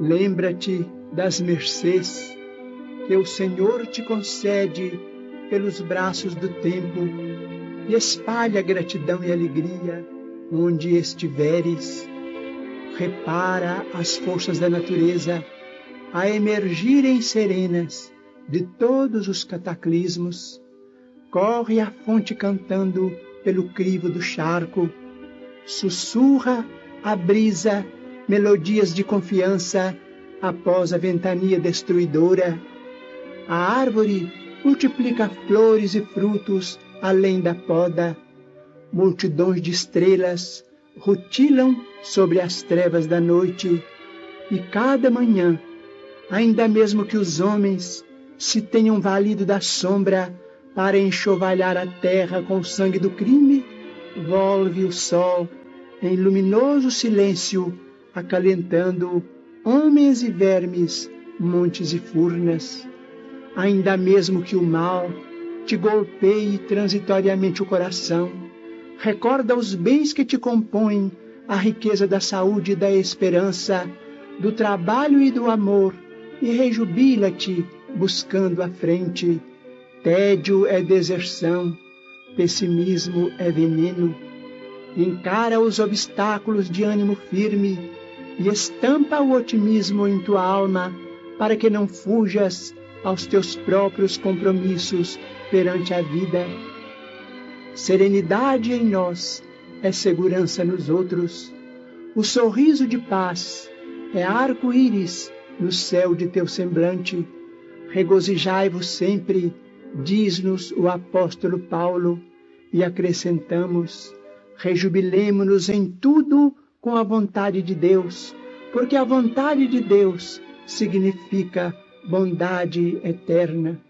Lembra-te das mercês que o Senhor te concede pelos braços do tempo e espalha gratidão e alegria onde estiveres. Repara as forças da natureza a emergirem serenas de todos os cataclismos. Corre a fonte cantando pelo crivo do charco. Sussurra a brisa melodias de confiança após a ventania destruidora. A árvore multiplica flores e frutos além da poda. Multidões de estrelas rutilam sobre as trevas da noite. E cada manhã, ainda mesmo que os homens se tenham valido da sombra para enxovalhar a terra com o sangue do crime, volve o sol em luminoso silêncio, acalentando homens e vermes, montes e furnas. Ainda mesmo que o mal te golpeie transitoriamente o coração, recorda os bens que te compõem, a riqueza da saúde e da esperança, do trabalho e do amor, e rejubila-te buscando a frente. Tédio é deserção, pessimismo é veneno. Encara os obstáculos de ânimo firme e estampa o otimismo em tua alma, para que não fujas aos teus próprios compromissos perante a vida. Serenidade em nós é segurança nos outros. O sorriso de paz é arco-íris no céu de teu semblante. Regozijai-vos sempre, diz-nos o apóstolo Paulo, e acrescentamos: rejubilemo-nos em tudo com a vontade de Deus, porque a vontade de Deus significa bondade eterna.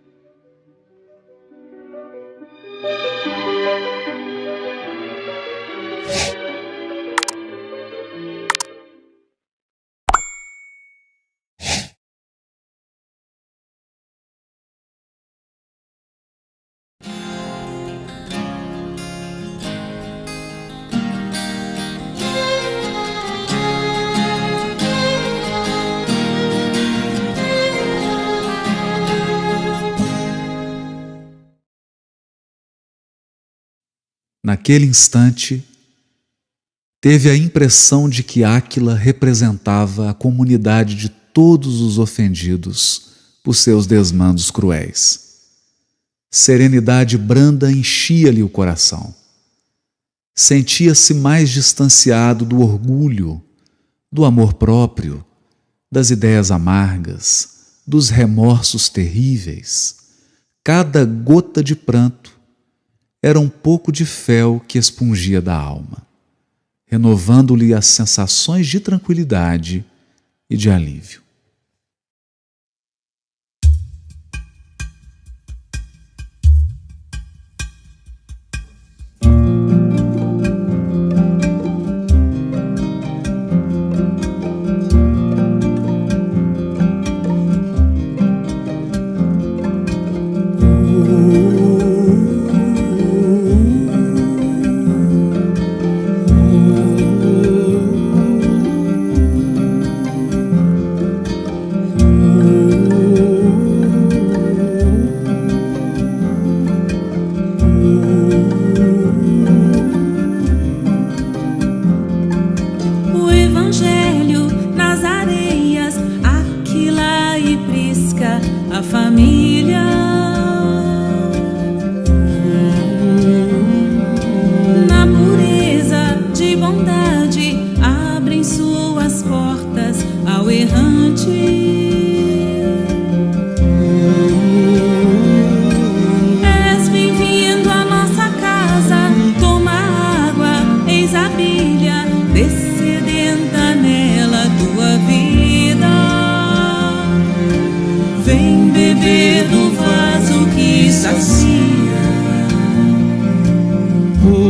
Naquele instante, teve a impressão de que Áquila representava a comunidade de todos os ofendidos por seus desmandos cruéis. Serenidade branda enchia-lhe o coração. Sentia-se mais distanciado do orgulho, do amor próprio, das ideias amargas, dos remorsos terríveis. Cada gota de pranto era um pouco de fel que expungia da alma, renovando-lhe as sensações de tranquilidade e de alívio.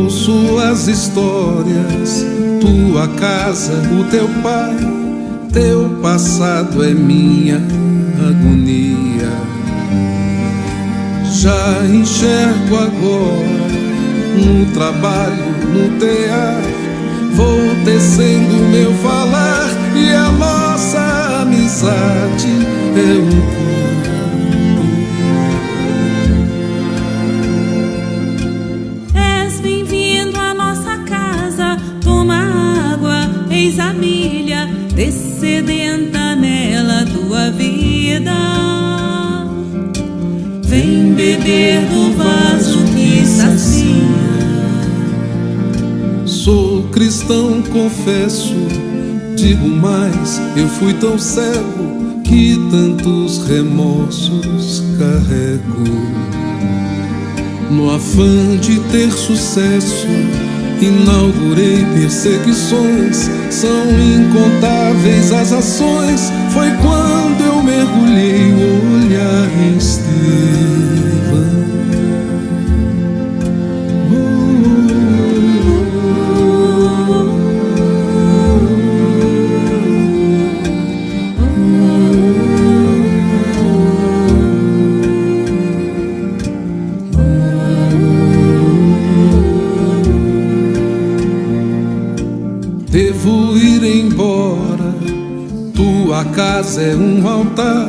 Suas histórias, tua casa, o teu pai, teu passado é minha agonia. Já enxergo agora, no trabalho, no tear, vou tecendo meu falar e a nossa amizade é um coro. És bem-vindo à nossa casa, toma água, eis a milha, descedenta nela tua vida. Vem beber do vaso que sacia. Sou cristão, confesso, digo mais, eu fui tão cego que tantos remorsos carrego. No afã de ter sucesso, inaugurei perseguições, são incontáveis as ações. Foi quando eu mergulhei o olhar em Estevão. Devo ir embora, tua casa é um altar,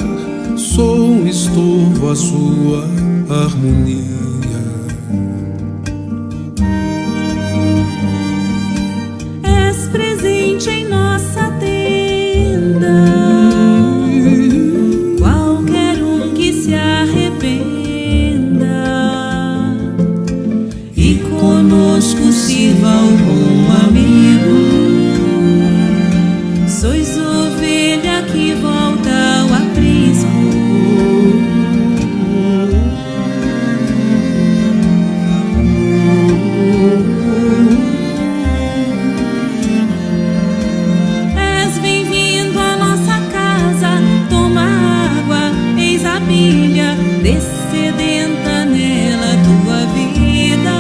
sou um estorvo à sua harmonia. És presente em nossa tenda, qualquer um que se arrependa e conosco sirva algum amigo. Sois ovelha que volta ao aprisco. És bem-vindo à nossa casa, toma água, eis a milha, descedenta nela tua vida.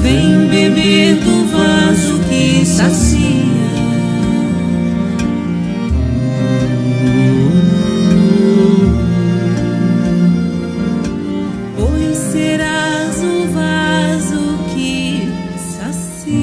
Vem beber do vaso que sacia. Pois serás o vaso que sacia.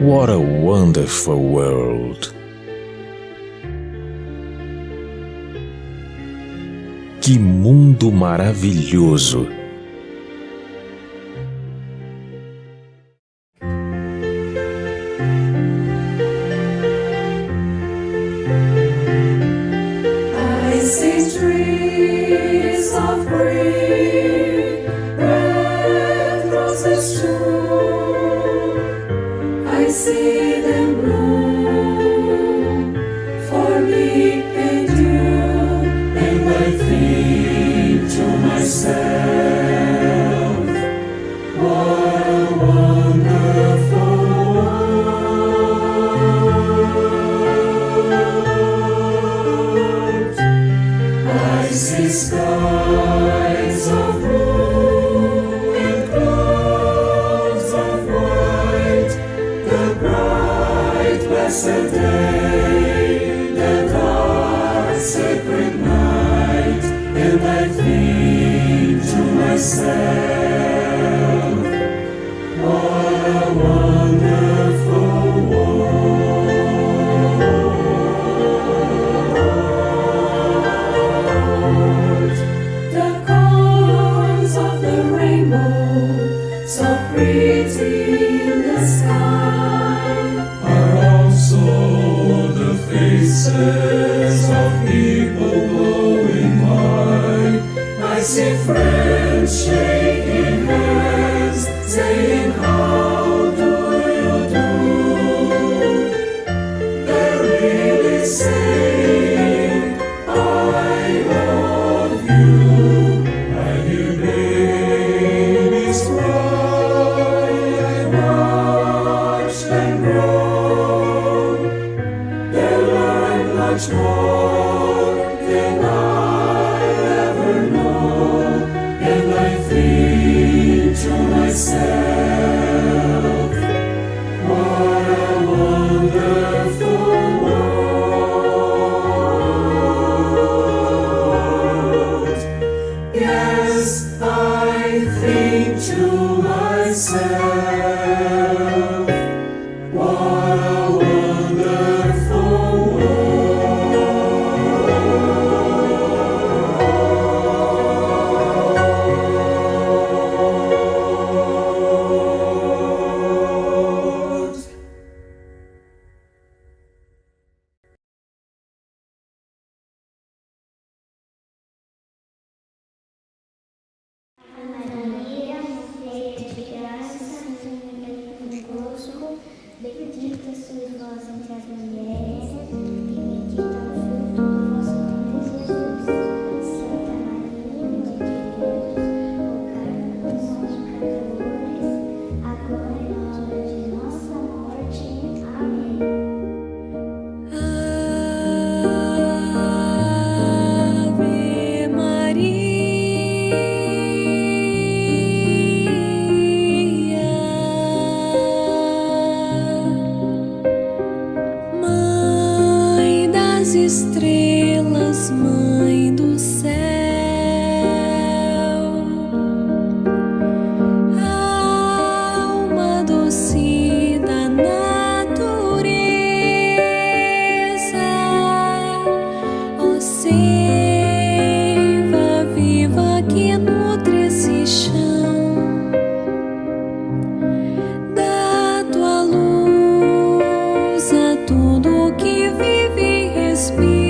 What a wonderful world! Que mundo maravilhoso! I see trees of green, red roses too. I see them bloom for me and you, and I think to myself, what a wonderful world. I see skies of blue and clouds of white, the bright blessed day, the dark sacred night, and I think to myself, what a wonderful world. The colors of the rainbow, so pretty in the sky, are also the faces of people going by. I see friends shaking hands, saying, how do you do? They're really saying, I love you. I hear babies cry, I watch them grow. They learn much more than I sois vós entre as mulheres, e bendito é o fruto do vosso ventre, Jesus. Santa Maria, Mãe de Deus, rogai por nós, pecadores, agora e na hora de nossa morte. Amém. Estrelas, Mãe do céu, alma doce da natureza, ó seiva viva que nutre esse chão, dá tua luz a tudo que vive e respira.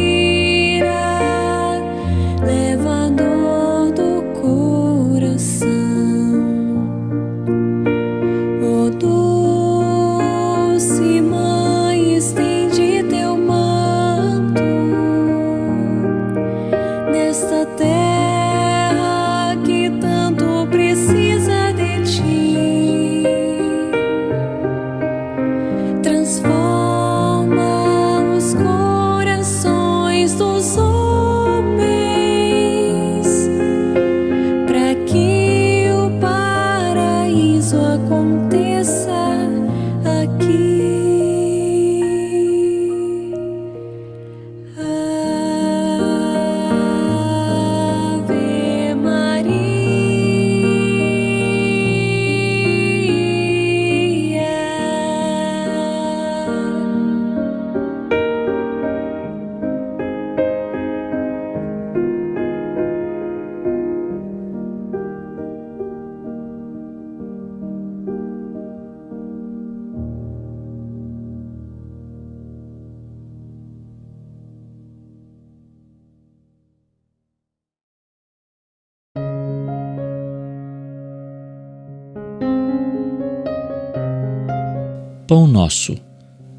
Pão Nosso,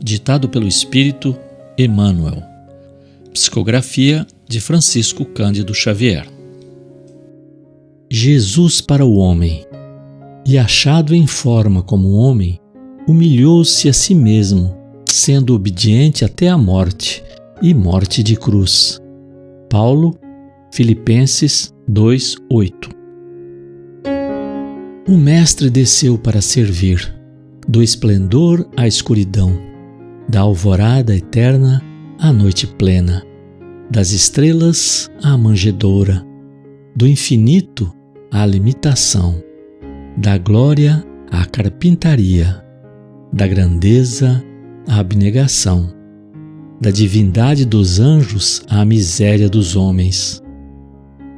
ditado pelo Espírito Emmanuel. Psicografia de Francisco Cândido Xavier. Jesus para o homem, e achado em forma como homem, humilhou-se a si mesmo, sendo obediente até a morte, e morte de cruz. Paulo, Filipenses 2:8. O Mestre desceu para servir, do esplendor à escuridão, da alvorada eterna à noite plena, das estrelas à manjedoura, do infinito à limitação, da glória à carpintaria, da grandeza à abnegação, da divindade dos anjos à miséria dos homens,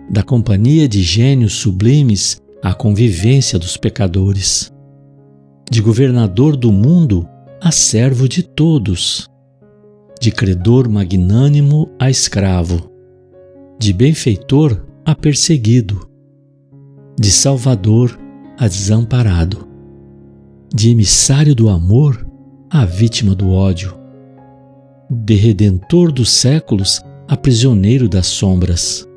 da companhia de gênios sublimes à convivência dos pecadores, de governador do mundo a servo de todos, de credor magnânimo a escravo, de benfeitor a perseguido, de salvador a desamparado, de emissário do amor a vítima do ódio, de redentor dos séculos a prisioneiro das sombras,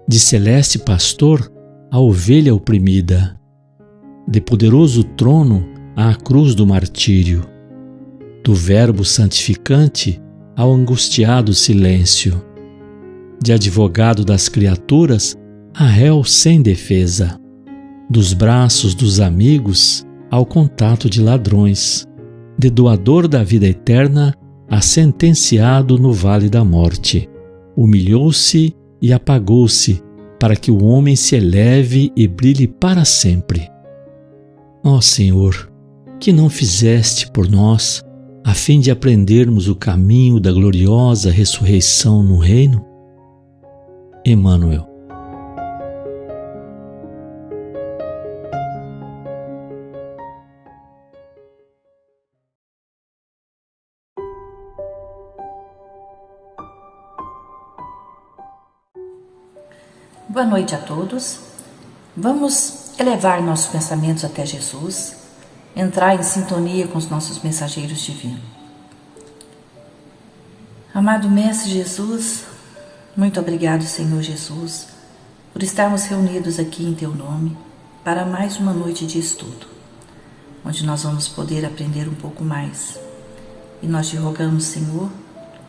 de celeste pastor a ovelha oprimida, de poderoso trono à cruz do martírio, do Verbo santificante ao angustiado silêncio, de advogado das criaturas a réu sem defesa, dos braços dos amigos ao contato de ladrões, de doador da vida eterna a sentenciado no vale da morte. Humilhou-se e apagou-se para que o homem se eleve e brilhe para sempre. Ó Senhor, que não fizeste por nós, a fim de aprendermos o caminho da gloriosa ressurreição no reino? Emmanuel. Boa noite a todos. Vamos elevar nossos pensamentos até Jesus entrar em sintonia com os nossos mensageiros divinos. Amado Mestre Jesus, muito obrigado, Senhor Jesus, por estarmos reunidos aqui em Teu nome para mais uma noite de estudo, onde nós vamos poder aprender um pouco mais. E nós te rogamos, Senhor,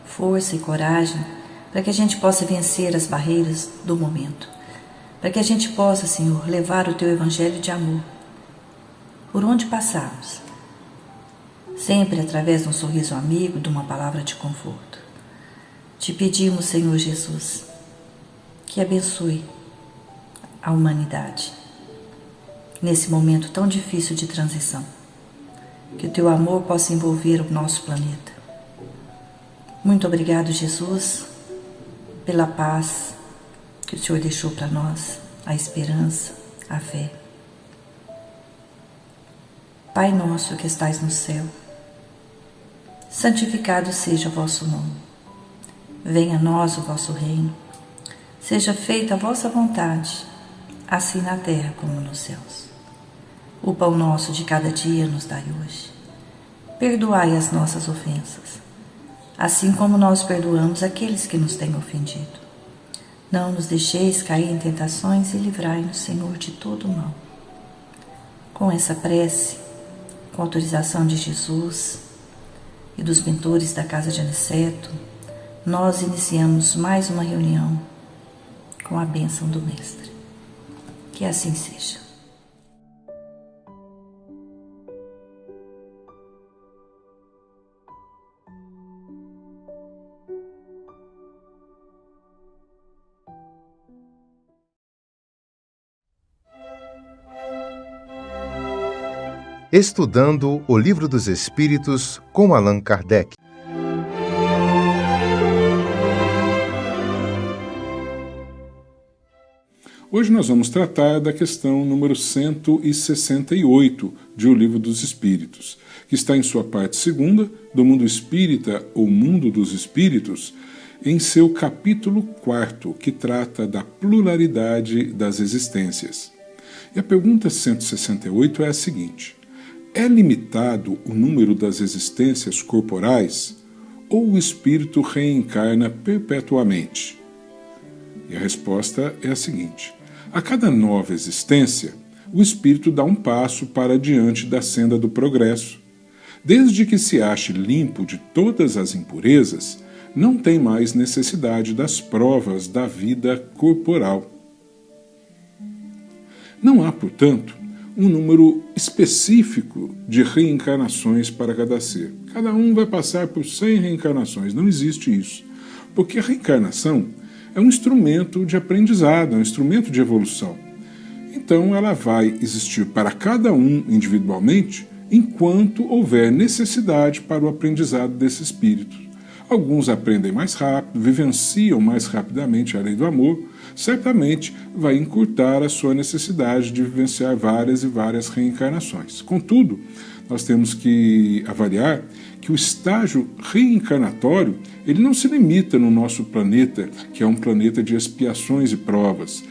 força e coragem para que a gente possa vencer as barreiras do momento, para que a gente possa, Senhor, levar o Teu Evangelho de amor por onde passarmos, sempre através de um sorriso amigo, de uma palavra de conforto. Te pedimos, Senhor Jesus, que abençoe a humanidade nesse momento tão difícil de transição, que o Teu amor possa envolver o nosso planeta. Muito obrigado, Jesus, pela paz que o Senhor deixou para nós, a esperança, a fé. Pai nosso que estais no céu, santificado seja o vosso nome. Venha a nós o vosso reino. Seja feita a vossa vontade, assim na terra como nos céus. O pão nosso de cada dia nos dai hoje. Perdoai as nossas ofensas, assim como nós perdoamos aqueles que nos têm ofendido. Não nos deixeis cair em tentações e livrai-nos, Senhor, de todo o mal. Com essa prece, com autorização de Jesus e dos mentores da Casa de Aniceto, nós iniciamos mais uma reunião com a bênção do Mestre. Que assim seja. Estudando o Livro dos Espíritos com Allan Kardec. Hoje nós vamos tratar da questão número 168 de O Livro dos Espíritos, que está em sua parte segunda, do Mundo Espírita ou Mundo dos Espíritos, em seu capítulo 4, que trata da pluralidade das existências. E a pergunta 168 é a seguinte: é limitado o número das existências corporais ou o espírito reencarna perpetuamente? E a resposta é a seguinte: a cada nova existência, o espírito dá um passo para diante da senda do progresso. Desde que se ache limpo de todas as impurezas, não tem mais necessidade das provas da vida corporal. Não há, portanto, um número específico de reencarnações para cada ser. Cada um vai passar por 100 reencarnações. Não existe isso. Porque a reencarnação é um instrumento de aprendizado, é um instrumento de evolução. Então ela vai existir para cada um individualmente enquanto houver necessidade para o aprendizado desse espírito. Alguns aprendem mais rápido, vivenciam mais rapidamente a lei do amor, certamente vai encurtar a sua necessidade de vivenciar várias e várias reencarnações. Contudo, nós temos que avaliar que o estágio reencarnatório ele não se limita no nosso planeta, que é um planeta de expiações e provas.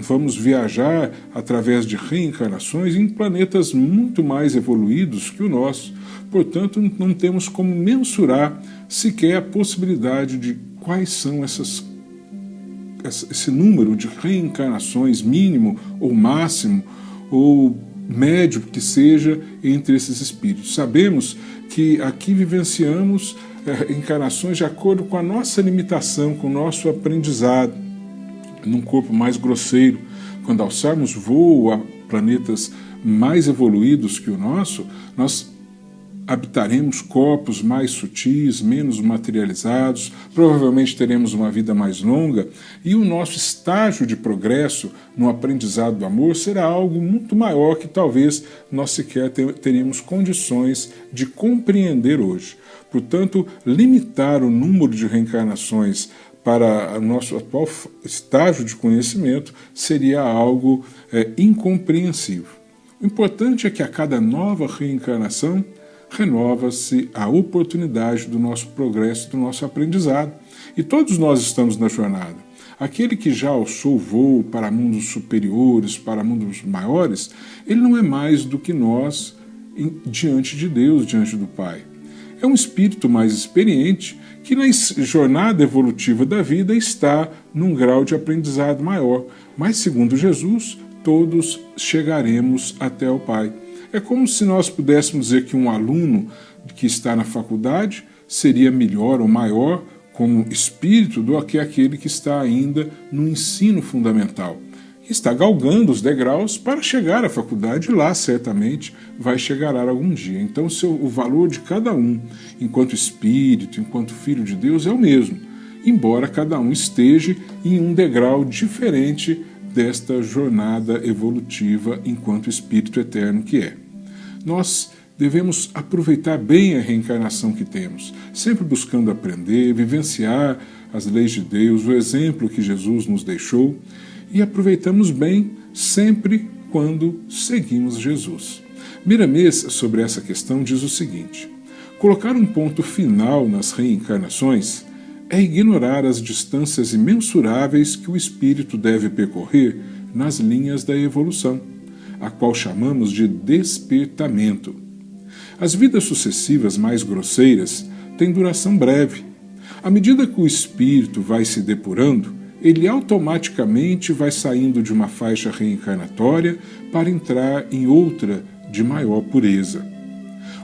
Vamos viajar através de reencarnações em planetas muito mais evoluídos que o nosso. Portanto, não temos como mensurar sequer a possibilidade de quais são esse número de reencarnações mínimo ou máximo ou médio que seja entre esses espíritos. Sabemos que aqui vivenciamos encarnações de acordo com a nossa limitação, com o nosso aprendizado, num corpo mais grosseiro. Quando alçarmos voo a planetas mais evoluídos que o nosso, nós habitaremos corpos mais sutis, menos materializados, provavelmente teremos uma vida mais longa e o nosso estágio de progresso no aprendizado do amor será algo muito maior que talvez nós sequer teríamos condições de compreender hoje. Portanto, limitar o número de reencarnações para o nosso atual estágio de conhecimento seria algo incompreensível. O importante é que a cada nova reencarnação renova-se a oportunidade do nosso progresso, do nosso aprendizado. E todos nós estamos na jornada. Aquele que já alçou o voo para mundos superiores, para mundos maiores, ele não é mais do que nós diante de Deus, diante do Pai. É um espírito mais experiente que na jornada evolutiva da vida está num grau de aprendizado maior, mas segundo Jesus, todos chegaremos até o Pai. É como se nós pudéssemos dizer que um aluno que está na faculdade seria melhor ou maior como espírito do que aquele que está ainda no ensino fundamental. Está galgando os degraus para chegar à faculdade e lá certamente vai chegar algum dia. Então o valor de cada um, enquanto espírito, enquanto filho de Deus, é o mesmo, embora cada um esteja em um degrau diferente desta jornada evolutiva enquanto espírito eterno que é. Nós devemos aproveitar bem a reencarnação que temos, sempre buscando aprender, vivenciar as leis de Deus, o exemplo que Jesus nos deixou, e aproveitamos bem sempre quando seguimos Jesus. Miramês, sobre essa questão, diz o seguinte: colocar um ponto final nas reencarnações é ignorar as distâncias imensuráveis que o espírito deve percorrer nas linhas da evolução, a qual chamamos de despertamento. As vidas sucessivas mais grosseiras têm duração breve. À medida que o espírito vai se depurando, ele automaticamente vai saindo de uma faixa reencarnatória para entrar em outra de maior pureza.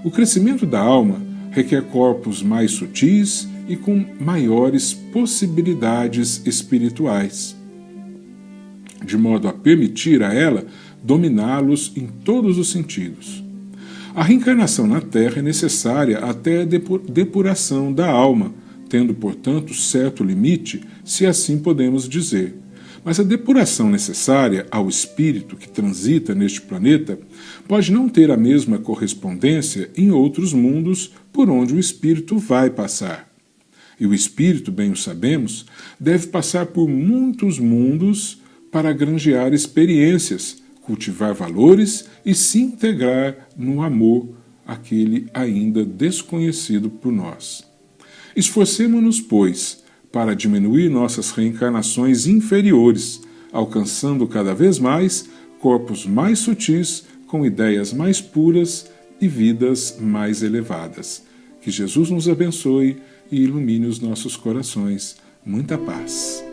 O crescimento da alma requer corpos mais sutis e com maiores possibilidades espirituais, de modo a permitir a ela dominá-los em todos os sentidos. A reencarnação na Terra é necessária até a depuração da alma, tendo, portanto, certo limite, se assim podemos dizer. Mas a depuração necessária ao espírito que transita neste planeta pode não ter a mesma correspondência em outros mundos por onde o espírito vai passar. E o espírito, bem o sabemos, deve passar por muitos mundos para granjear experiências, cultivar valores e se integrar no amor, aquele ainda desconhecido por nós. Esforcemo-nos, pois, para diminuir nossas reencarnações inferiores, alcançando cada vez mais corpos mais sutis, com ideias mais puras e vidas mais elevadas. Que Jesus nos abençoe e ilumine os nossos corações. Muita paz.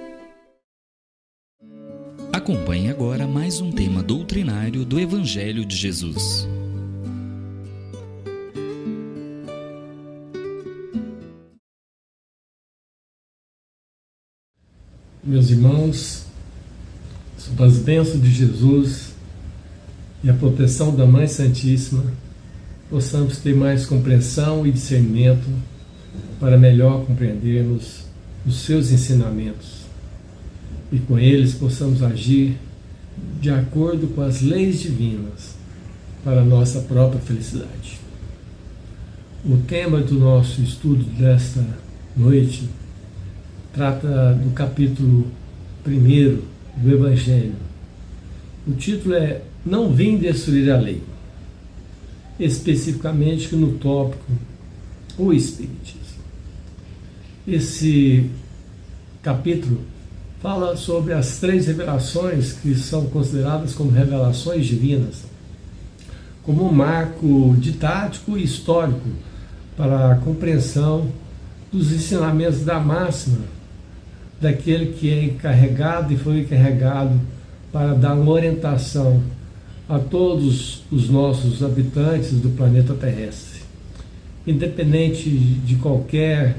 Acompanhe agora mais um tema doutrinário do Evangelho de Jesus. Meus irmãos, sob as bênçãos de Jesus e a proteção da Mãe Santíssima, possamos ter mais compreensão e discernimento para melhor compreendermos os seus ensinamentos e com eles possamos agir de acordo com as leis divinas para a nossa própria felicidade. O tema do nosso estudo desta noite trata do capítulo 1 do Evangelho. O título é Não Vim Destruir a Lei, especificamente no tópico O Espiritismo. Esse capítulo fala sobre as 3 revelações que são consideradas como revelações divinas, como um marco didático e histórico para a compreensão dos ensinamentos da máxima daquele que é encarregado e foi encarregado para dar uma orientação a todos os nossos habitantes do planeta terrestre, independente de qualquer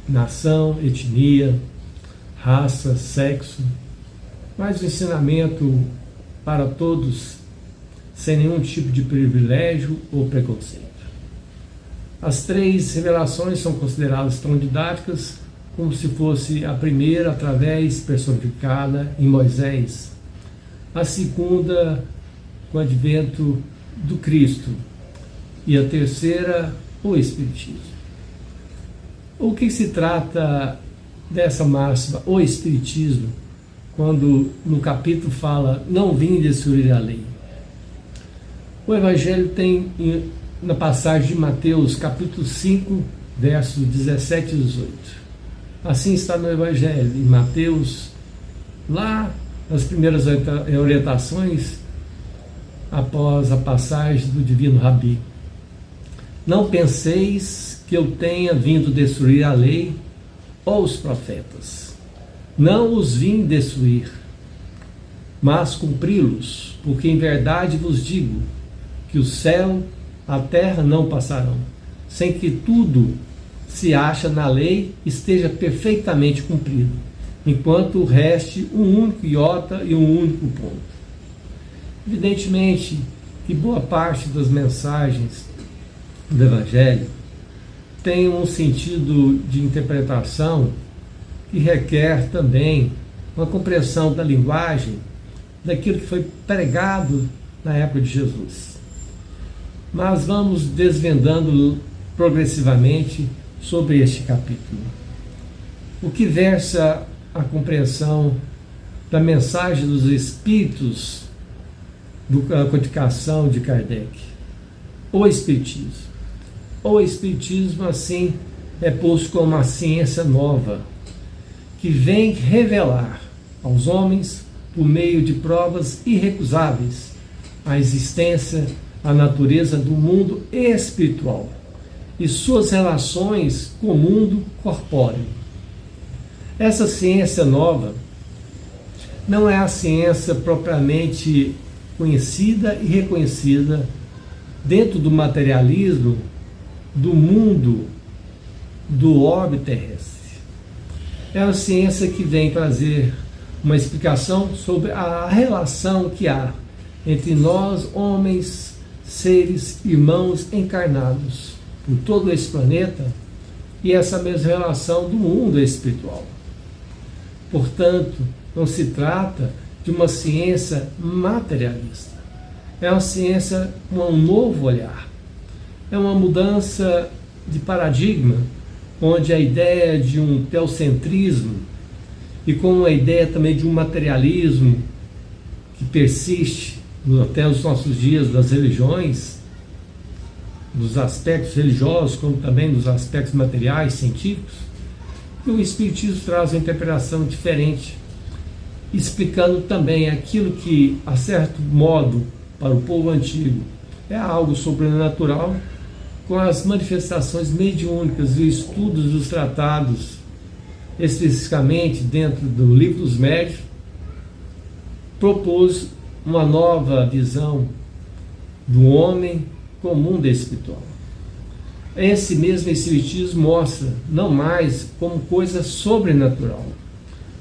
nação, etnia, raça, sexo, mas o ensinamento para todos, sem nenhum tipo de privilégio ou preconceito. As 3 revelações são consideradas tão didáticas como se fosse a primeira através personificada em Moisés, a segunda com o advento do Cristo e a terceira o Espiritismo. O que se trata dessa máxima, o Espiritismo, quando no capítulo fala não vim destruir a lei? O Evangelho tem na passagem de Mateus, capítulo 5, versos 17 e 18. Assim está no Evangelho, em Mateus, lá nas primeiras orientações, após a passagem do Divino Rabi. Não penseis que eu tenha vindo destruir a lei ou os profetas. Não os vim destruir, mas cumpri-los, porque em verdade vos digo que o céu, a terra não passarão, sem que tudo se acha na lei esteja perfeitamente cumprido, enquanto reste um único iota e um único ponto. Evidentemente que boa parte das mensagens do Evangelho tem um sentido de interpretação que requer também uma compreensão da linguagem daquilo que foi pregado na época de Jesus. Mas vamos desvendando progressivamente sobre este capítulo. O que versa a compreensão da mensagem dos Espíritos da codificação de Kardec? O Espiritismo. O Espiritismo, assim, é posto como uma ciência nova, que vem revelar aos homens, por meio de provas irrecusáveis, a existência, a natureza do mundo espiritual e suas relações com o mundo corpóreo. Essa ciência nova não é a ciência propriamente conhecida e reconhecida dentro do materialismo do mundo do orbe terrestre. É a ciência que vem trazer uma explicação sobre a relação que há entre nós, homens, seres, irmãos encarnados por todo esse planeta, e essa mesma relação do mundo espiritual. Portanto, não se trata de uma ciência materialista. É uma ciência com um novo olhar. É uma mudança de paradigma, onde a ideia de um teocentrismo e com a ideia também de um materialismo que persiste até os nossos dias das religiões, dos aspectos religiosos, como também dos aspectos materiais, científicos, e o Espiritismo traz uma interpretação diferente, explicando também aquilo que, a certo modo, para o povo antigo, é algo sobrenatural, com as manifestações mediúnicas e estudos dos tratados, especificamente dentro do Livro dos Médiuns, propôs uma nova visão do homem com o mundo espiritual. Esse mesmo Espiritismo mostra não mais como coisa sobrenatural,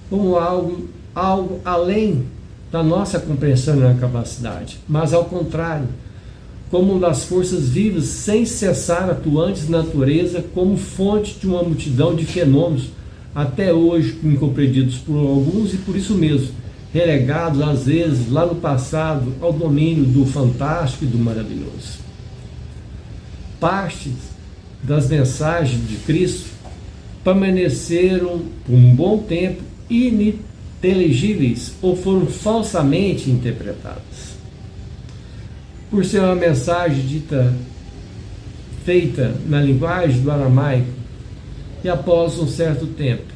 como algo além da nossa compreensão e capacidade, mas ao contrário, como das forças vivas sem cessar atuantes na natureza, como fonte de uma multidão de fenômenos até hoje incompreendidos por alguns e por isso mesmo relegados às vezes lá no passado ao domínio do fantástico e do maravilhoso. Partes das mensagens de Cristo permaneceram por um bom tempo ininteligíveis ou foram falsamente interpretadas. Por ser uma mensagem dita, feita na linguagem do aramaico, e após um certo tempo,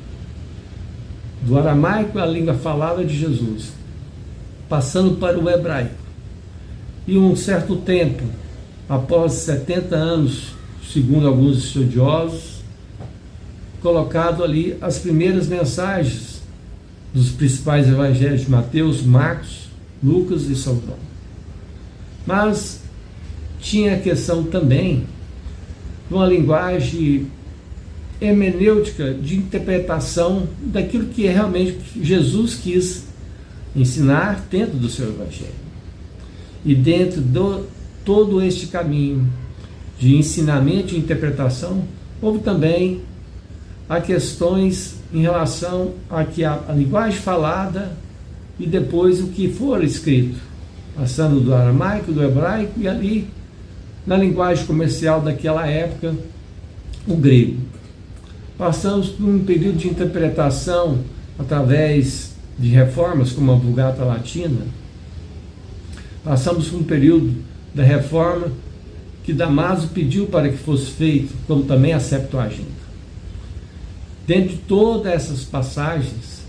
do aramaico, a língua falada de Jesus, passando para o hebraico, e um certo tempo, após 70 anos, segundo alguns estudiosos, colocado ali as primeiras mensagens dos principais evangelhos de Mateus, Marcos, Lucas e São João. Mas tinha a questão também de uma linguagem hermenêutica de interpretação daquilo que realmente Jesus quis ensinar dentro do seu evangelho. E dentro de todo este caminho de ensinamento e interpretação, houve também as questões em relação a que a linguagem falada e depois o que for escrito, passando do aramaico, do hebraico e ali, na linguagem comercial daquela época, o grego. Passamos por um período de interpretação através de reformas, como a Vulgata Latina. Passamos por um período da reforma que Damaso pediu para que fosse feito, como também a Septuaginta. Dentro de todas essas passagens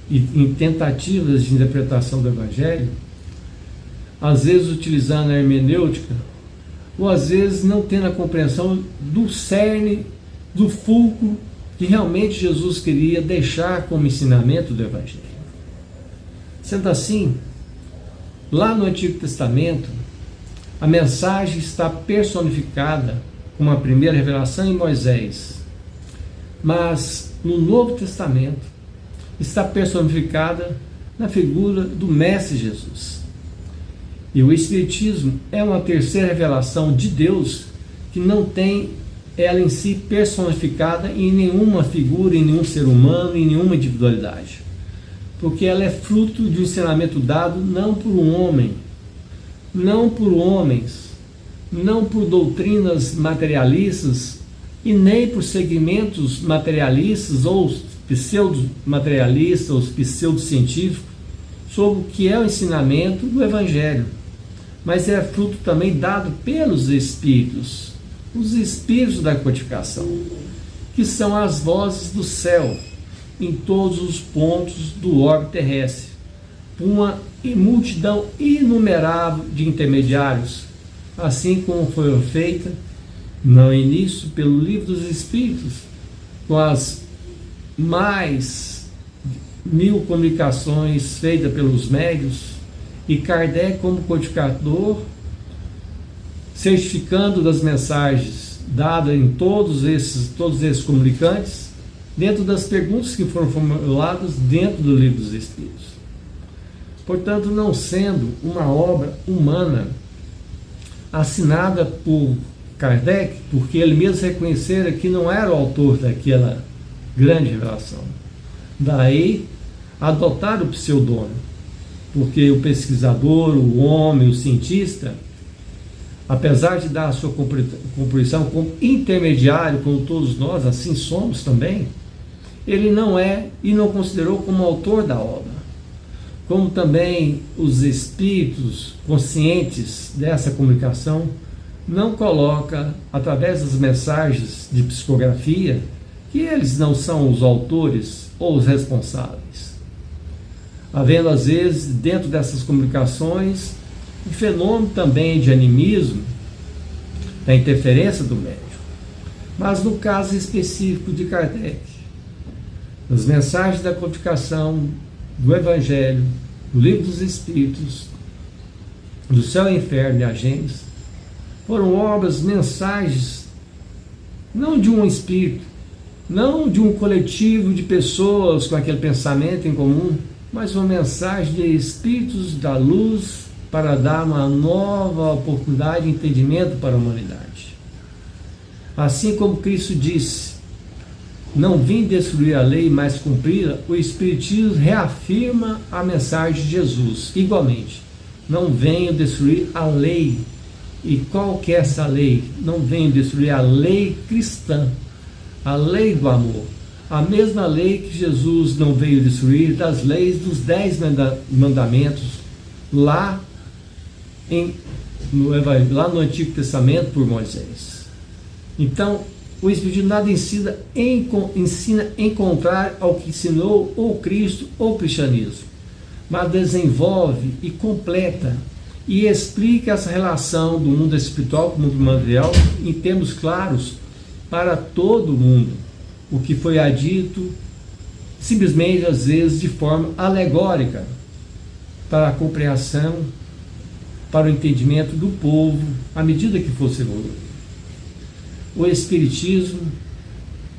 e em tentativas de interpretação do Evangelho, às vezes utilizando a hermenêutica, ou às vezes não tendo a compreensão do cerne, do fulcro que realmente Jesus queria deixar como ensinamento do Evangelho. Sendo assim, lá no Antigo Testamento, a mensagem está personificada com uma primeira revelação em Moisés, mas no Novo Testamento está personificada na figura do Mestre Jesus. E o Espiritismo é uma terceira revelação de Deus que não tem ela em si personificada em nenhuma figura, em nenhum ser humano, em nenhuma individualidade. Porque ela é fruto de um ensinamento dado não por um homem, não por homens, não por doutrinas materialistas e nem por segmentos materialistas ou pseudo-materialistas ou pseudo-científicos sobre o que é o ensinamento do Evangelho, mas é fruto também dado pelos Espíritos, os Espíritos da codificação, que são as vozes do céu em todos os pontos do orbe terrestre, uma multidão inumerável de intermediários, assim como foi feita no início pelo Livro dos Espíritos, com as mais 1000 comunicações feitas pelos médiuns, e Kardec como codificador, certificando das mensagens dadas em todos esses comunicantes, dentro das perguntas que foram formuladas dentro do Livro dos Espíritos. Portanto, não sendo uma obra humana assinada por Kardec, porque ele mesmo reconhecera que não era o autor daquela grande revelação. Daí, adotar o pseudônimo, porque o pesquisador, o homem, o cientista, apesar de dar a sua compreensão como intermediário, como todos nós, assim somos também, ele não é e não considerou como autor da obra. Como também os espíritos conscientes dessa comunicação não coloca, através das mensagens de psicografia, que eles não são os autores ou os responsáveis. Havendo, às vezes, dentro dessas comunicações, um fenômeno também de animismo, da interferência do médium. Mas no caso específico de Kardec, nas mensagens da codificação do Evangelho, do Livro dos Espíritos, do Céu e Inferno e a Gênesis, foram obras, mensagens, não de um espírito, não de um coletivo de pessoas com aquele pensamento em comum, mas uma mensagem de espíritos da luz para dar uma nova oportunidade de entendimento para a humanidade. Assim como Cristo disse, não vim destruir a lei, mas cumpri-la, o Espiritismo reafirma a mensagem de Jesus. Igualmente, não venho destruir a lei. E qual que é essa lei? Não venho destruir a lei cristã, a lei do amor. A mesma lei que Jesus não veio destruir, das leis dos 10 mandamentos, lá no Antigo Testamento por Moisés. Então, o Espiritismo nada ensina em contrário ao que ensinou ou Cristo ou o cristianismo, mas desenvolve e completa e explica essa relação do mundo espiritual com o mundo material em termos claros para todo mundo, o que foi adito simplesmente às vezes de forma alegórica para a compreensão, para o entendimento do povo à medida que fosse evoluindo. O Espiritismo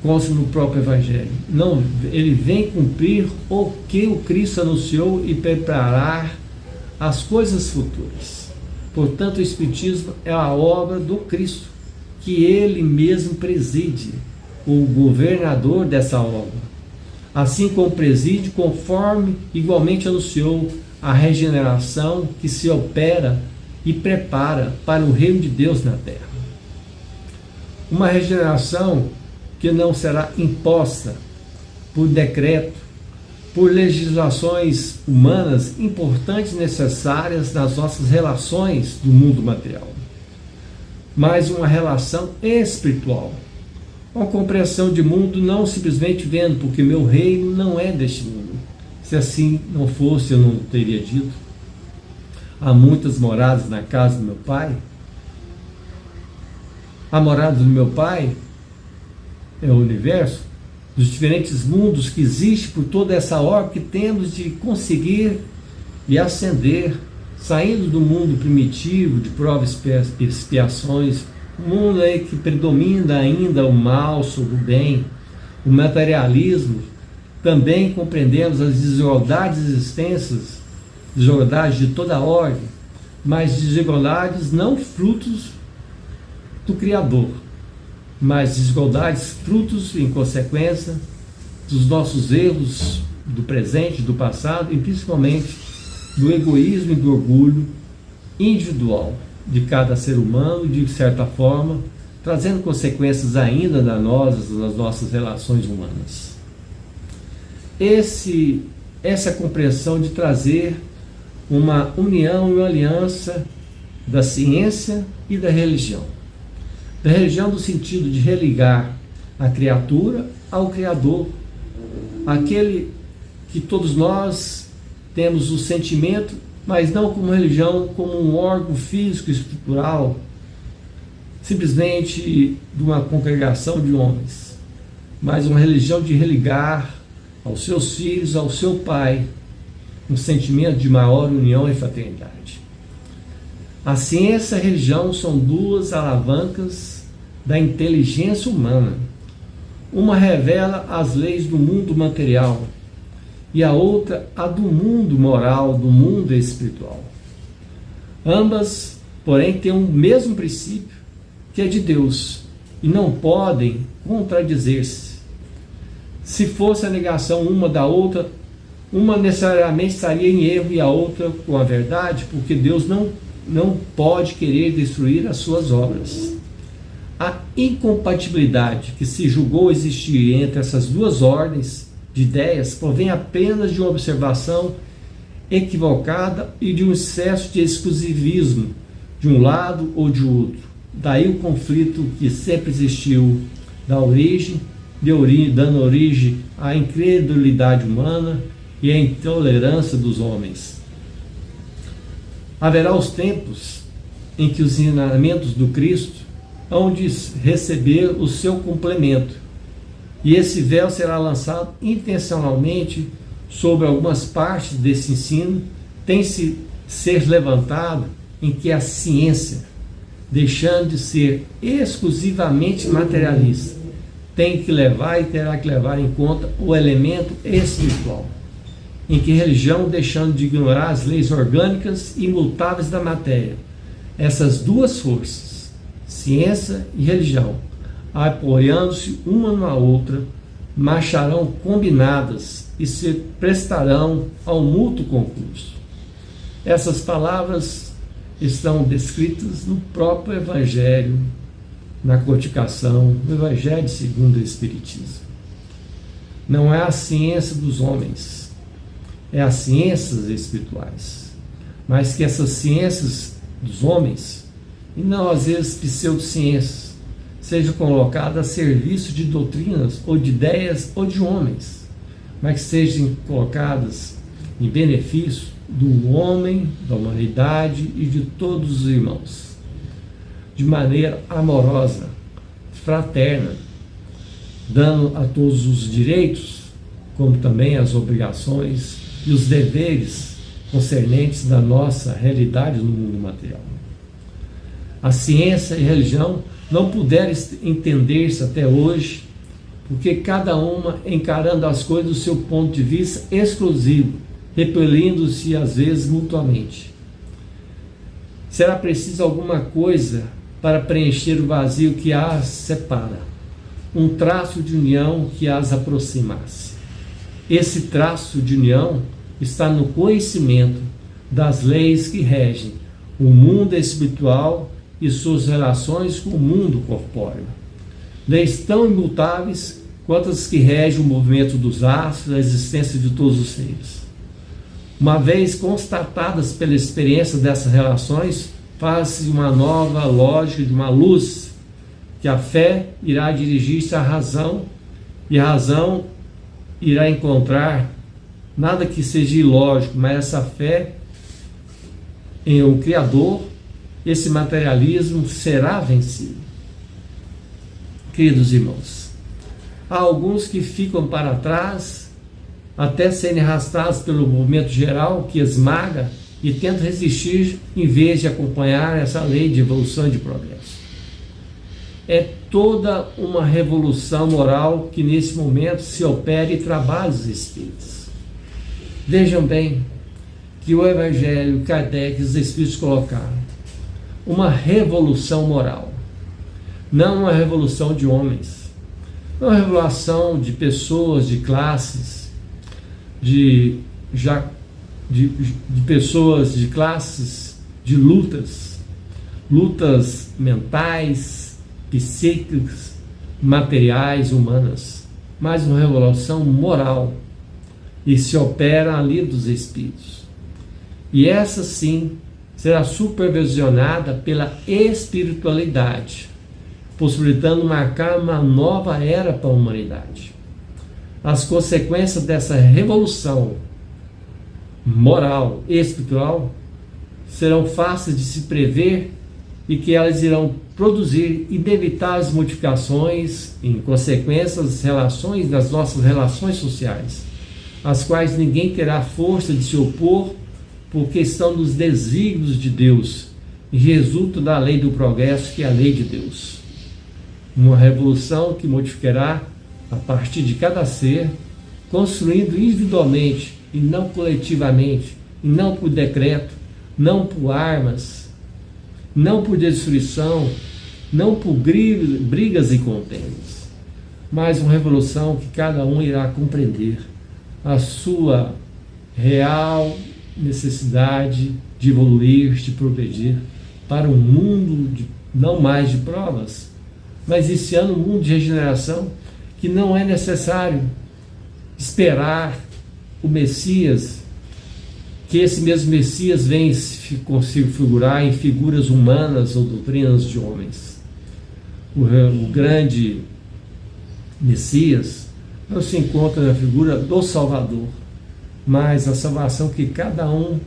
consta no próprio Evangelho. Não, ele vem cumprir o que o Cristo anunciou e preparar as coisas futuras. Portanto, o Espiritismo é a obra do Cristo, que ele mesmo preside, o governador dessa obra. Assim como preside, conforme igualmente anunciou a regeneração que se opera e prepara para o reino de Deus na terra. Uma regeneração que não será imposta por decreto, por legislações humanas importantes e necessárias nas nossas relações do mundo material, mas uma relação espiritual, uma compreensão de mundo não simplesmente vendo, porque meu reino não é deste mundo. Se assim não fosse, eu não teria dito. Há muitas moradas na casa do meu Pai. a morada do meu Pai é o universo, dos diferentes mundos que existem por toda essa obra que temos de conseguir e ascender, saindo do mundo primitivo de provas e expiações, um mundo aí que predomina ainda o mal sobre o bem, o materialismo. Também compreendemos as desigualdades existentes, desigualdades de toda ordem, mas desigualdades não frutos do Criador, mas desigualdades frutos, em consequência, dos nossos erros do presente, do passado e principalmente do egoísmo e do orgulho individual de cada ser humano, de certa forma, trazendo consequências ainda nas nossas relações humanas. Essa compreensão de trazer uma união e uma aliança da ciência e da religião. Da religião no sentido de religar a criatura ao Criador, aquele que todos nós temos o sentimento, mas não como religião, como um órgão físico e estrutural, simplesmente de uma congregação de homens, mas uma religião de religar aos seus filhos, ao seu Pai, um sentimento de maior união e fraternidade. A ciência e a religião são duas alavancas da inteligência humana. Uma revela as leis do mundo material e a outra a do mundo moral, do mundo espiritual. Ambas, porém, têm um mesmo princípio, que é de Deus, e não podem contradizer-se. Se fosse a negação uma da outra, uma necessariamente estaria em erro e a outra com a verdade, porque Deus não pode querer destruir as suas obras. A incompatibilidade que se julgou existir entre essas duas ordens de ideias provém apenas de uma observação equivocada e de um excesso de exclusivismo de um lado ou de outro. Daí o conflito que sempre existiu, dando origem à incredulidade humana e à intolerância dos homens. Haverá os tempos em que os ensinamentos do Cristo hão de receber o seu complemento, e esse véu será lançado intencionalmente sobre algumas partes desse ensino, tem-se ser levantado em que a ciência, deixando de ser exclusivamente materialista, tem que levar e terá que levar em conta o elemento espiritual, em que a religião, deixando de ignorar as leis orgânicas e imutáveis da matéria, essas duas forças, ciência e religião, apoiando-se uma na outra, marcharão combinadas e se prestarão ao mútuo concurso. Essas palavras estão descritas no próprio Evangelho, na codificação, no Evangelho segundo o Espiritismo. Não é a ciência dos homens, é as ciências espirituais, mas que essas ciências dos homens, e não às vezes pseudociências, sejam colocadas a serviço de doutrinas ou de ideias ou de homens, mas que sejam colocadas em benefício do homem, da humanidade e de todos os irmãos, de maneira amorosa, fraterna, dando a todos os direitos, como também as obrigações e os deveres concernentes da nossa realidade no mundo material. A ciência e a religião não puderam entender-se até hoje, porque cada uma encarando as coisas do seu ponto de vista exclusivo, repelindo-se às vezes mutuamente. Será preciso alguma coisa para preencher o vazio que as separa, um traço de união que as aproximasse. Esse traço de união está no conhecimento das leis que regem o mundo espiritual e suas relações com o mundo corpóreo. Leis tão imutáveis quanto as que regem o movimento dos astros, a existência de todos os seres. Uma vez constatadas pela experiência dessas relações, faz-se uma nova lógica de uma luz, que a fé irá dirigir-se à razão, e a razão irá encontrar nada que seja ilógico, mas essa fé em um Criador, esse materialismo será vencido. queridos irmãos. Há alguns que ficam para trás até serem arrastados pelo movimento geral que esmaga e tentam resistir em vez de acompanhar essa lei de evolução e de progresso. É toda uma revolução moral que nesse momento se opera e trabalha os espíritos. Vejam bem que o Evangelho, Kardec e os espíritos colocaram uma revolução moral, não uma revolução de homens, não uma revolução de pessoas, de classes, de pessoas, de classes, de lutas mentais, psíquicas, materiais, humanas, mas uma revolução moral, e se opera ali dos espíritos. E essa sim será supervisionada pela espiritualidade, possibilitando marcar uma nova era para a humanidade. As consequências dessa revolução moral e espiritual serão fáceis de se prever e que elas irão produzir inevitáveis modificações em consequência das relações, das nossas relações sociais, às quais ninguém terá força de se opor, porque estão nos desígnios de Deus e resultam da lei do progresso, que é a lei de Deus. Uma revolução que modificará a partir de cada ser, construindo individualmente e não coletivamente, e não por decreto, não por armas, não por destruição, não por brigas e contendas, mas uma revolução que cada um irá compreender a sua real necessidade de evoluir, de progredir para um mundo não mais de provas, mas iniciando um mundo de regeneração, que não é necessário esperar o Messias, que esse mesmo Messias vem se configurar em figuras humanas ou doutrinas de homens. O grande Messias não se encontra na figura do Salvador, mas a salvação que cada um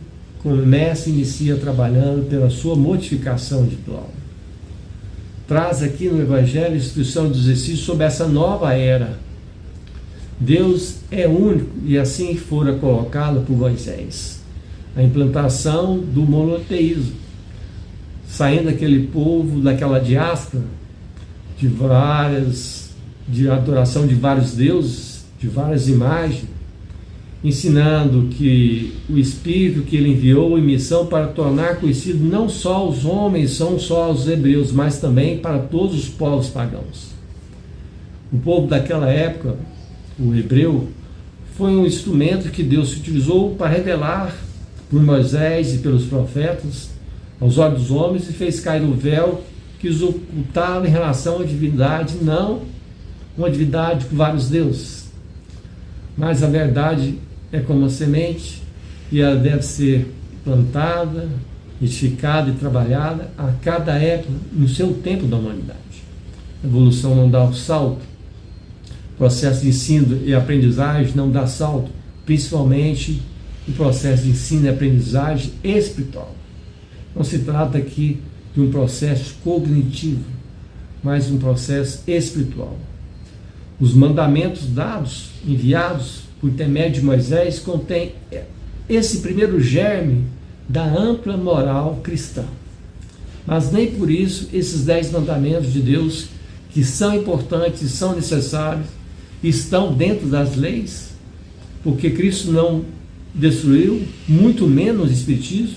começa e inicia trabalhando pela sua modificação individual. Traz aqui no Evangelho a instrução dos exercícios sobre essa nova era. Deus é único e assim fora colocado por Moisés. A implantação do monoteísmo, saindo daquele povo, daquela diáspora, de adoração de vários deuses, de várias imagens, ensinando que o Espírito que ele enviou em missão para tornar conhecido não só os homens, não só os hebreus, mas também para todos os povos pagãos. O povo daquela época, o hebreu, foi um instrumento que Deus utilizou para revelar por Moisés e pelos profetas aos olhos dos homens e fez cair o véu que os ocultava em relação à divindade, não uma divindade com vários deuses. Mas a verdade é como a semente e ela deve ser plantada, edificada e trabalhada a cada época no seu tempo da humanidade. A evolução não dá o salto, o processo de ensino e aprendizagem não dá salto, principalmente o processo de ensino e aprendizagem espiritual. Não se trata aqui de um processo cognitivo, mas um processo espiritual. Os mandamentos dados, enviados por intermédio de Moisés, contêm esse primeiro germe da ampla moral cristã. Mas nem por isso esses 10 mandamentos de Deus, que são importantes e são necessários, estão dentro das leis, porque Cristo não destruiu, muito menos o Espiritismo.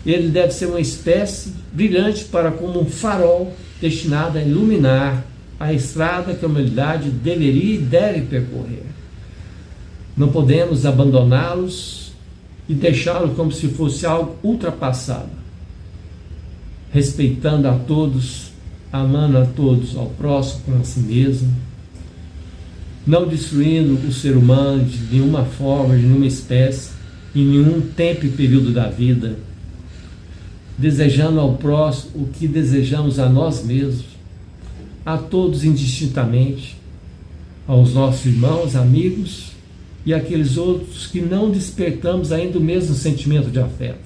Ele deve ser uma espécie brilhante para como um farol destinado a iluminar a estrada que a humanidade deveria e deve percorrer. Não podemos abandoná-los e deixá-lo como se fosse algo ultrapassado, respeitando a todos, amando a todos, ao próximo como a si mesmo, não destruindo o ser humano de nenhuma forma, de nenhuma espécie, em nenhum tempo e período da vida, desejando ao próximo o que desejamos a nós mesmos, a todos indistintamente, aos nossos irmãos, amigos e aqueles outros que não despertamos ainda o mesmo sentimento de afeto,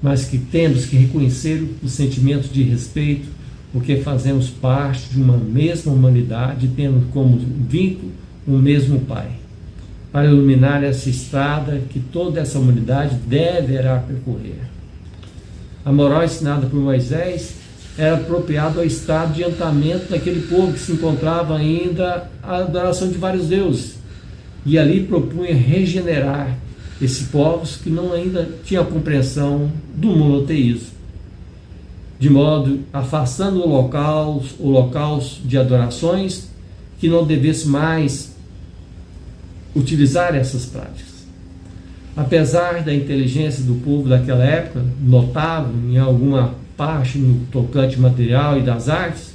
mas que temos que reconhecer o sentimento de respeito, porque fazemos parte de uma mesma humanidade, tendo como vínculo o mesmo Pai, para iluminar essa estrada que toda essa humanidade deverá percorrer. A moral ensinada por Moisés era apropriada ao estado de adiantamento daquele povo que se encontrava ainda a adoração de vários deuses, e ali propunha regenerar esses povos que não ainda tinham a compreensão do monoteísmo, de modo afastando o local de adorações que não devesse mais utilizar essas práticas. Apesar da inteligência do povo daquela época, notável em alguma parte no tocante material e das artes,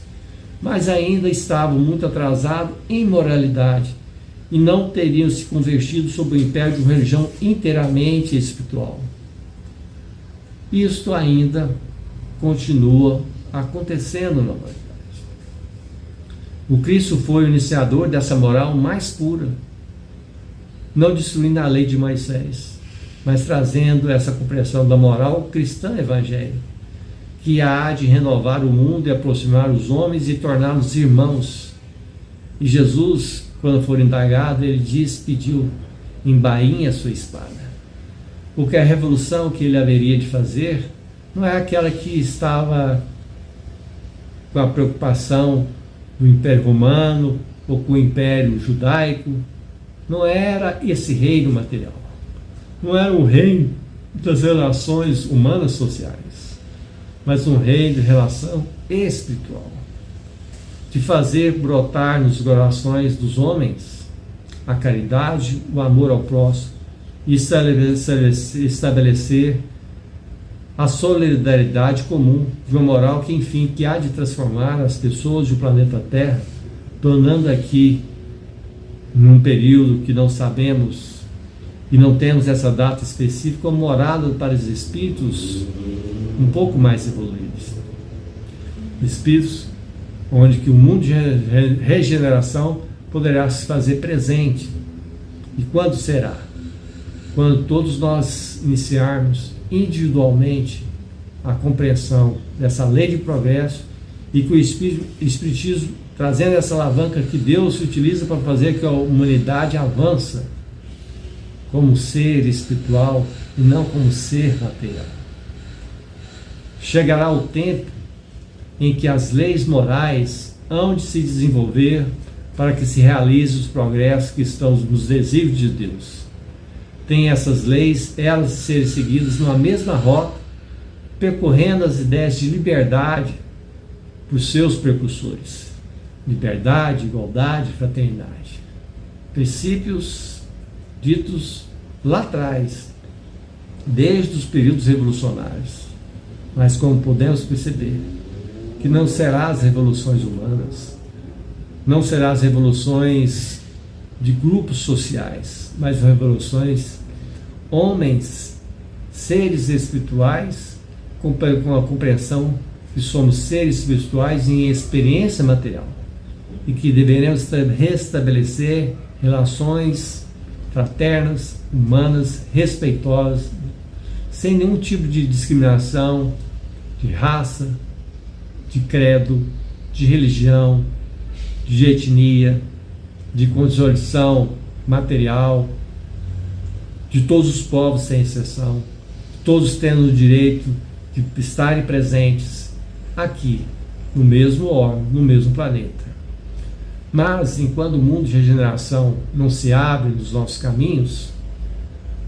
mas ainda estavam muito atrasados em moralidade e não teriam se convertido sob o império de uma religião inteiramente espiritual. Isto ainda continua acontecendo na humanidade. O Cristo foi o iniciador dessa moral mais pura, não destruindo a lei de Moisés, mas trazendo essa compreensão da moral cristã evangélica, que há de renovar o mundo e aproximar os homens e torná-los irmãos. E Jesus, quando for indagado, ele pediu, embainhe a sua espada. Porque a revolução que ele haveria de fazer não é aquela que estava com a preocupação do Império Romano ou com o Império Judaico. Não era esse reino material. Não era o reino das relações humanas sociais, mas um reino de relação espiritual, de fazer brotar nos corações dos homens a caridade, o amor ao próximo e estabelecer a solidariedade comum de uma moral que, enfim, que há de transformar as pessoas do planeta Terra, tornando aqui, num período que não sabemos e não temos essa data específica, uma morada para os espíritos um pouco mais evoluídos. Espíritos onde que o mundo de regeneração poderá se fazer presente. E quando será? Quando todos nós iniciarmos individualmente a compreensão dessa lei de progresso e que o Espiritismo, trazendo essa alavanca que Deus utiliza para fazer que a humanidade avança como ser espiritual e não como ser material. Chegará o tempo em que as leis morais hão de se desenvolver para que se realize os progressos que estão nos desígnios de Deus. Tem essas leis, elas serem seguidas numa mesma rota, percorrendo as ideias de liberdade por seus precursores. Liberdade, igualdade, fraternidade. Princípios ditos lá atrás, desde os períodos revolucionários. Mas como podemos perceber, que não será as revoluções humanas, não será as revoluções de grupos sociais, mas revoluções homens, seres espirituais, com a compreensão que somos seres espirituais em experiência material e que deveremos restabelecer relações fraternas, humanas, respeitosas, sem nenhum tipo de discriminação de raça, de credo, de religião, de etnia, de condição material, de todos os povos sem exceção, todos tendo o direito de estarem presentes aqui, no mesmo órgão, no mesmo planeta. Mas, enquanto o mundo de regeneração não se abre nos nossos caminhos,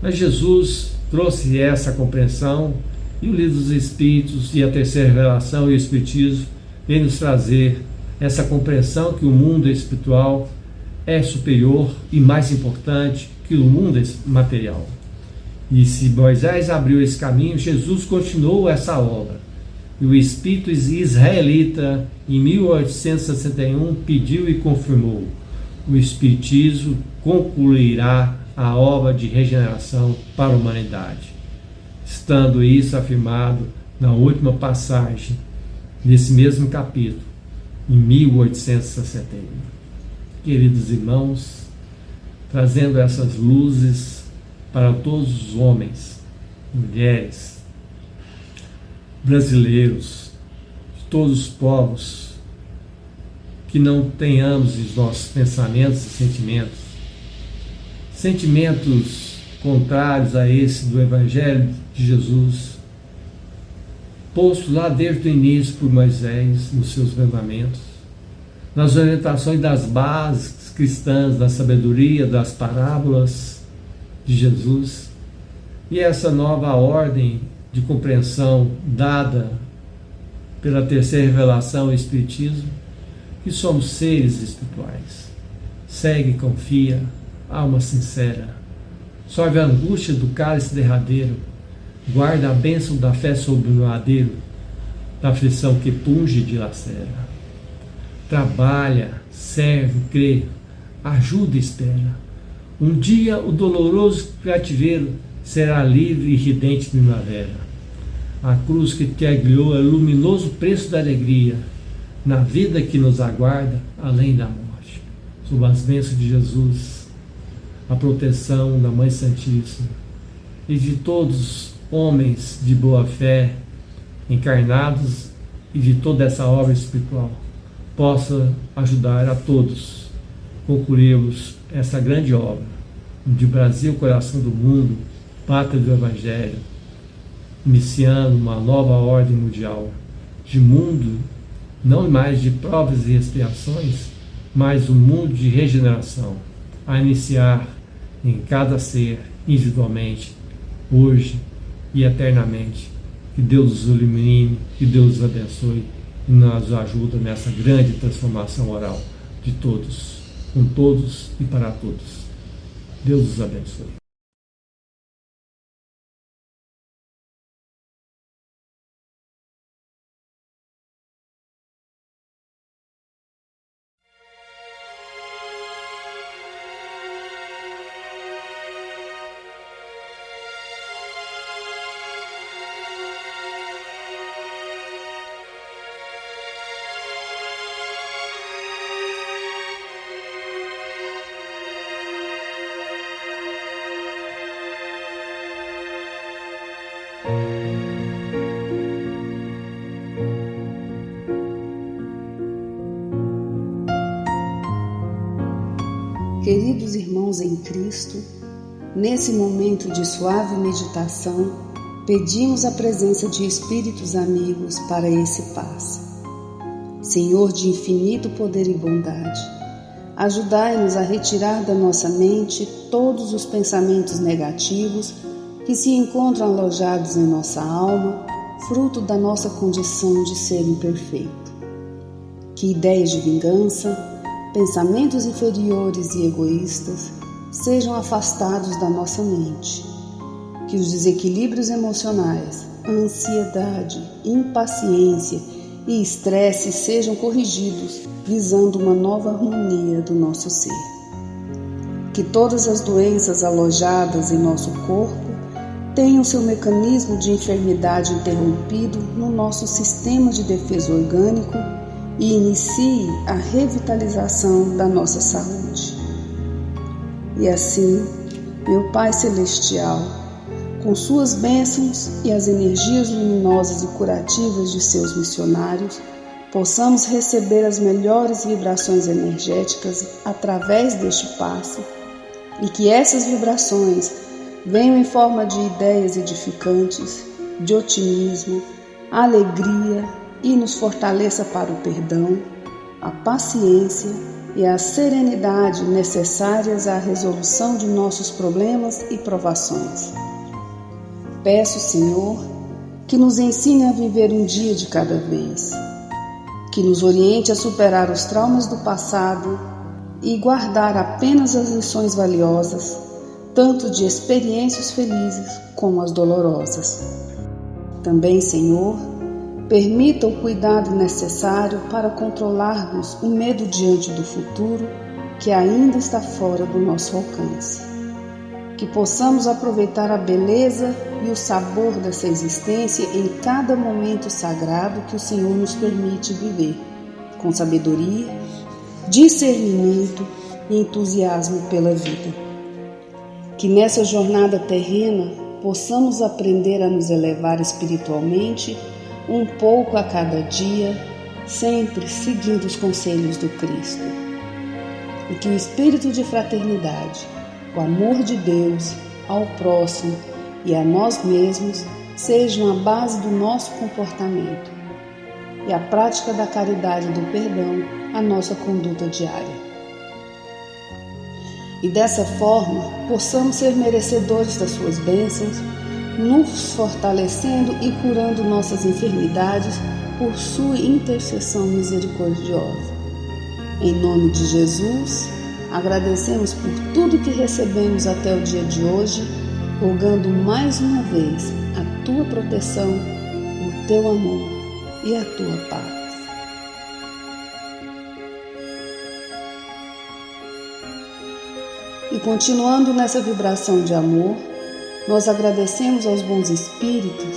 mas Jesus trouxe essa compreensão, e o Livro dos Espíritos e a Terceira Revelação e o Espiritismo vem nos trazer essa compreensão que o mundo espiritual é superior e mais importante que o mundo material. E se Moisés abriu esse caminho, Jesus continuou essa obra. E o espírito israelita, em 1861, pediu e confirmou: o Espiritismo concluirá a obra de regeneração para a humanidade. Estando isso afirmado na última passagem, nesse mesmo capítulo, em 1861. Queridos irmãos, trazendo essas luzes para todos os homens, mulheres, brasileiros, de todos os povos, que não tenhamos os nossos pensamentos e sentimentos contrários a esse do Evangelho de Jesus, posto lá desde o início por Moisés nos seus mandamentos, nas orientações das bases cristãs, da sabedoria, das parábolas de Jesus, e essa nova ordem de compreensão dada pela terceira revelação, o Espiritismo, que somos seres espirituais. Segue, confia, alma sincera, sorve a angústia do cálice derradeiro, guarda a bênção da fé sobre o madeiro, da aflição que punge e dilacera. Trabalha, serve, crê, ajuda e espera. Um dia o doloroso cativeiro será livre e ridente primavera. A cruz que te aguiou é o luminoso preço da alegria, na vida que nos aguarda além da morte. Sob as bênçãos de Jesus, a proteção da Mãe Santíssima e de todos os homens de boa fé, encarnados, e de toda essa obra espiritual, possa ajudar a todos concluirmos essa grande obra de Brasil, coração do mundo, pátria do Evangelho, iniciando uma nova ordem mundial de mundo, não mais de provas e expiações, mas um mundo de regeneração, a iniciar em cada ser, individualmente, hoje e eternamente. Que Deus os ilumine, que Deus os abençoe e nos ajude nessa grande transformação oral de todos, com todos e para todos. Deus os abençoe. Queridos irmãos em Cristo, nesse momento de suave meditação, pedimos a presença de espíritos amigos para esse passe. Senhor de infinito poder e bondade, ajudai-nos a retirar da nossa mente todos os pensamentos negativos que se encontram alojados em nossa alma, fruto da nossa condição de ser imperfeito. Que ideias de vingança, pensamentos inferiores e egoístas sejam afastados da nossa mente. Que os desequilíbrios emocionais, ansiedade, impaciência e estresse sejam corrigidos, visando uma nova harmonia do nosso ser. Que todas as doenças alojadas em nosso corpo tenham seu mecanismo de enfermidade interrompido no nosso sistema de defesa orgânico e inicie a revitalização da nossa saúde. E assim, meu Pai Celestial, com suas bênçãos e as energias luminosas e curativas de seus missionários, possamos receber as melhores vibrações energéticas através deste passe e que essas vibrações venham em forma de ideias edificantes, de otimismo, alegria, e nos fortaleça para o perdão, a paciência e a serenidade necessárias à resolução de nossos problemas e provações. Peço, Senhor, que nos ensine a viver um dia de cada vez, que nos oriente a superar os traumas do passado e guardar apenas as lições valiosas, tanto de experiências felizes como as dolorosas. Também, Senhor, permita o cuidado necessário para controlarmos o medo diante do futuro que ainda está fora do nosso alcance. Que possamos aproveitar a beleza e o sabor dessa existência em cada momento sagrado que o Senhor nos permite viver, com sabedoria, discernimento e entusiasmo pela vida. Que nessa jornada terrena possamos aprender a nos elevar espiritualmente um pouco a cada dia, sempre seguindo os conselhos do Cristo. E que o espírito de fraternidade, o amor de Deus ao próximo e a nós mesmos sejam a base do nosso comportamento e a prática da caridade e do perdão a nossa conduta diária. E dessa forma, possamos ser merecedores das suas bênçãos, nos fortalecendo e curando nossas enfermidades por sua intercessão misericordiosa. Em nome de Jesus, agradecemos por tudo que recebemos até o dia de hoje, rogando mais uma vez a tua proteção, o teu amor e a tua paz. E continuando nessa vibração de amor, nós agradecemos aos bons espíritos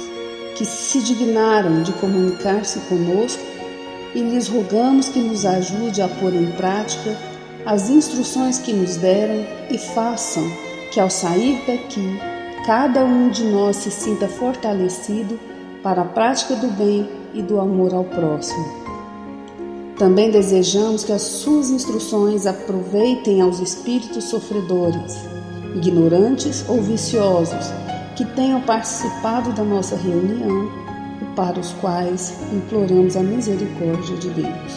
que se dignaram de comunicar-se conosco e lhes rogamos que nos ajude a pôr em prática as instruções que nos deram e façam que ao sair daqui, cada um de nós se sinta fortalecido para a prática do bem e do amor ao próximo. Também desejamos que as suas instruções aproveitem aos espíritos sofredores, ignorantes ou viciosos, que tenham participado da nossa reunião e para os quais imploramos a misericórdia de Deus.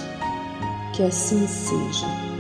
Que assim seja.